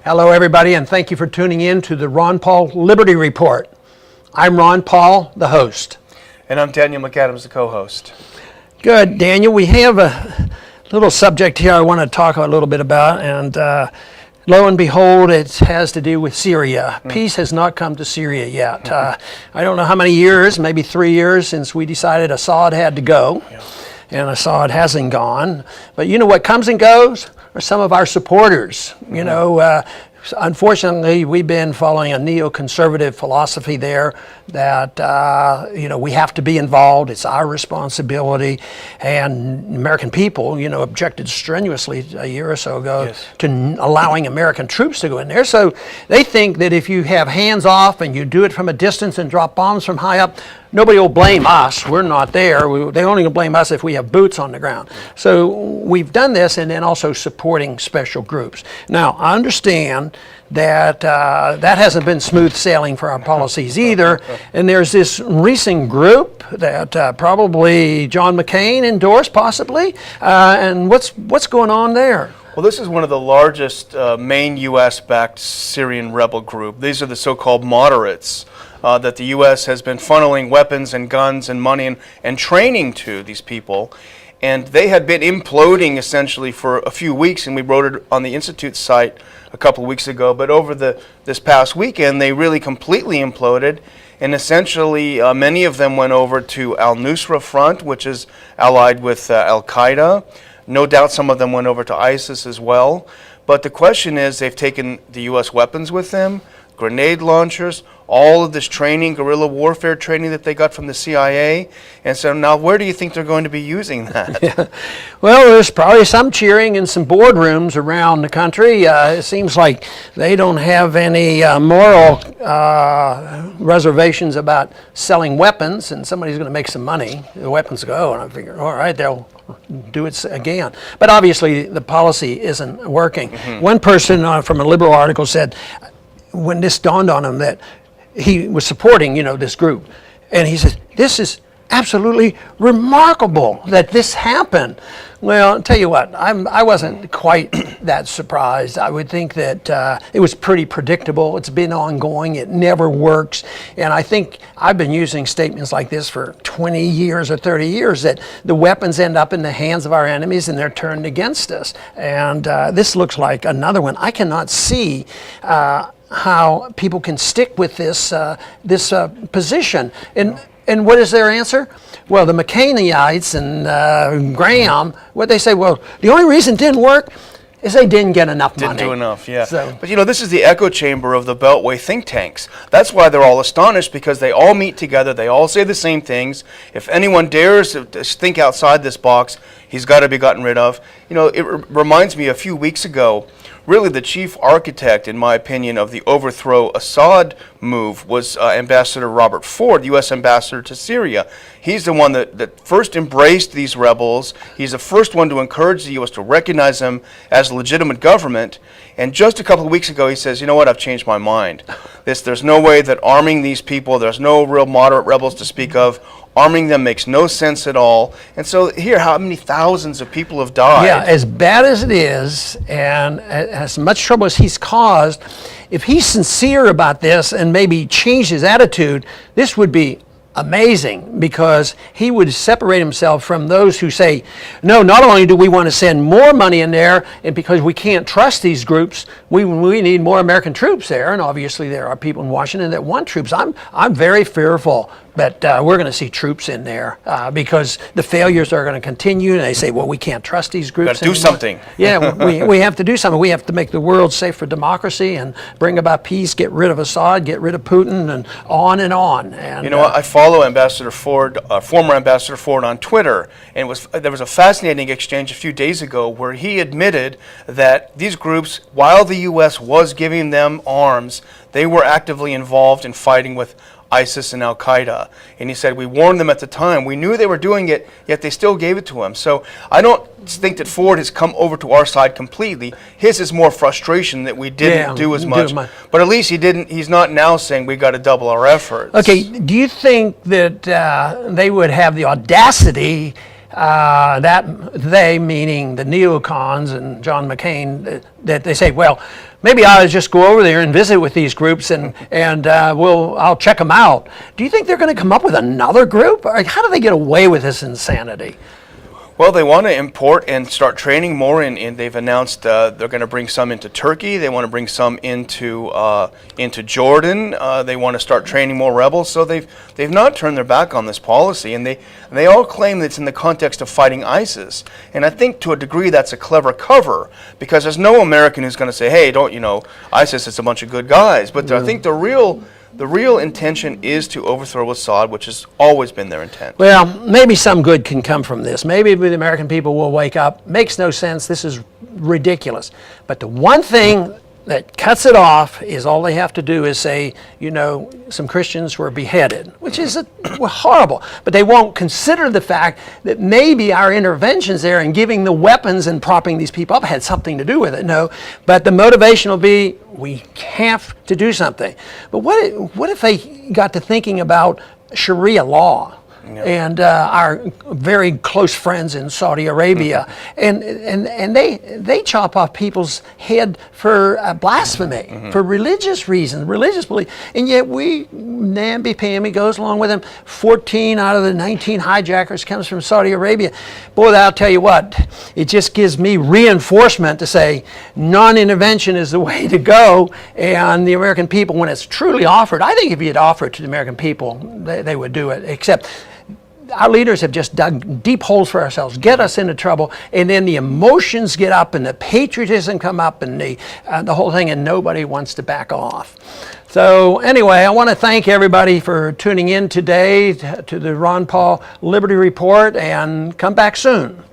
Hello, everybody, and thank you for tuning in to the Ron Paul Liberty Report. I'm Ron Paul, the host. And I'm Daniel McAdams, the co-host. Good, Daniel. We have a little subject here I want to talk a little bit about, and lo and behold, it has to do with Syria. Peace has not come to Syria yet. I don't know how many years, maybe 3 years since we decided Assad had to go, and Assad hasn't gone. But you know what comes and goes? Are some of our supporters. You know, unfortunately, we've been following a neoconservative philosophy there that, we have to be involved. It's our responsibility. And American people, objected strenuously a year or so ago to allowing American troops to go in there. So they think that if you have hands off and you do it from a distance and drop bombs from high up, nobody will blame us. We're not there. They only will blame us if we have boots on the ground. So we've done this, and then also supporting special groups. Now, I understand that that hasn't been smooth sailing for our policies either. And there's this recent group that probably John McCain endorsed, possibly. And what's going on there? Well, this is one of the largest main U.S.-backed Syrian rebel group. These are the so-called moderates that the U.S. has been funneling weapons and guns and money and training to these people. And they had been imploding essentially for a few weeks, and we wrote it on the Institute's site a couple of weeks ago. But over this past weekend, they really completely imploded. And essentially, many of them went over to al-Nusra front, which is allied with al-Qaeda. No doubt some of them went over to ISIS as well. But the question is, they've taken the U.S. weapons with them, grenade launchers, all of this training, guerrilla warfare training that they got from the CIA. And so now where do you think they're going to be using that? Yeah. Well, there's probably some cheering in some boardrooms around the country. It seems like they don't have any moral reservations about selling weapons, and somebody's going to make some money. The weapons go, and I figure, all right, they'll do it again. But obviously, the policy isn't working. One person from a liberal article said, when this dawned on him that he was supporting, this group, and he said, "This is absolutely remarkable that this happened." Well, I'll tell you what, I wasn't quite that surprised. I would think that it was pretty predictable. It's been ongoing. It never works. And I think I've been using statements like this for 20 years or 30 years, that the weapons end up in the hands of our enemies and they're turned against us. And this looks like another one. I cannot see how people can stick with this position. And what is their answer? Well, the McCainites and Graham, what they say, well, the only reason it didn't work is they didn't get enough money. Didn't do enough, yeah. So, but this is the echo chamber of the Beltway think tanks. That's why they're all astonished, because they all meet together, they all say the same things. If anyone dares to think outside this box, he's got to be gotten rid of. It reminds me a few weeks ago, really the chief architect, in my opinion, of the overthrow Assad move was Ambassador Robert Ford, the U.S. ambassador to Syria. He's the one that first embraced these rebels. He's the first one to encourage the U.S. to recognize them as a legitimate government. And just a couple of weeks ago, he says, you know what, I've changed my mind. There's no way that arming these people, there's no real moderate rebels to speak of. Arming them makes no sense at all. And so here, how many thousands of people have died? Yeah, as bad as it is, and as much trouble as he's caused, if he's sincere about this and maybe change his attitude, this would be amazing, because he would separate himself from those who say, no, not only do we want to send more money in there, and because we can't trust these groups, we need more American troops there. And obviously there are people in Washington that want troops. I'm very fearful that we're going to see troops in there because the failures are going to continue. And they say, well, we can't trust these groups. Got to do something. Yeah, we have to do something. We have to make the world safe for democracy and bring about peace, get rid of Assad, get rid of Putin, and on and on. And I follow Ambassador Ford, former Ambassador Ford, on Twitter, and there was a fascinating exchange a few days ago where he admitted that these groups, while the U.S. was giving them arms, they were actively involved in fighting with ISIS and al-Qaeda. And he said, we warned them at the time. We knew they were doing it, yet they still gave it to him. So I don't think that Ford has come over to our side completely. His is more frustration that we didn't do as much. But at least he's not now saying we got to double our efforts. Okay, do you think that they would have the audacity that they, meaning the neocons and John McCain, that they say, well, maybe I'll just go over there and visit with these groups and I'll check them out. Do you think they're going to come up with another group? Or how do they get away with this insanity? Well, they want to import and start training more, and they've announced they're going to bring some into Turkey. They want to bring some into Jordan. They want to start training more rebels. So they've not turned their back on this policy, and they all claim that it's in the context of fighting ISIS. And I think to a degree that's a clever cover, because there's no American who's going to say, "Hey, don't ISIS is a bunch of good guys." But I think the real intention is to overthrow Assad, which has always been their intent. Well, maybe some good can come from this. Maybe the American people will wake up. Makes no sense. This is ridiculous. But the one thing that cuts it off is all they have to do is say, some Christians were beheaded, which is horrible. But they won't consider the fact that maybe our interventions there and giving the weapons and propping these people up had something to do with it. No, but the motivation will be, we have to do something. But what if they got to thinking about Sharia law? Yeah. And our very close friends in Saudi Arabia, and they chop off people's head for blasphemy, for religious reasons, religious belief, and yet namby-pamby goes along with them. 14 out of the 19 hijackers comes from Saudi Arabia. Boy, I'll tell you what, it just gives me reinforcement to say non-intervention is the way to go, and the American people, when it's truly offered, I think if you'd offer it to the American people, they would do it, except our leaders have just dug deep holes for ourselves, get us into trouble, and then the emotions get up and the patriotism come up and the whole thing, and nobody wants to back off. So anyway, I want to thank everybody for tuning in today to the Ron Paul Liberty Report, and come back soon.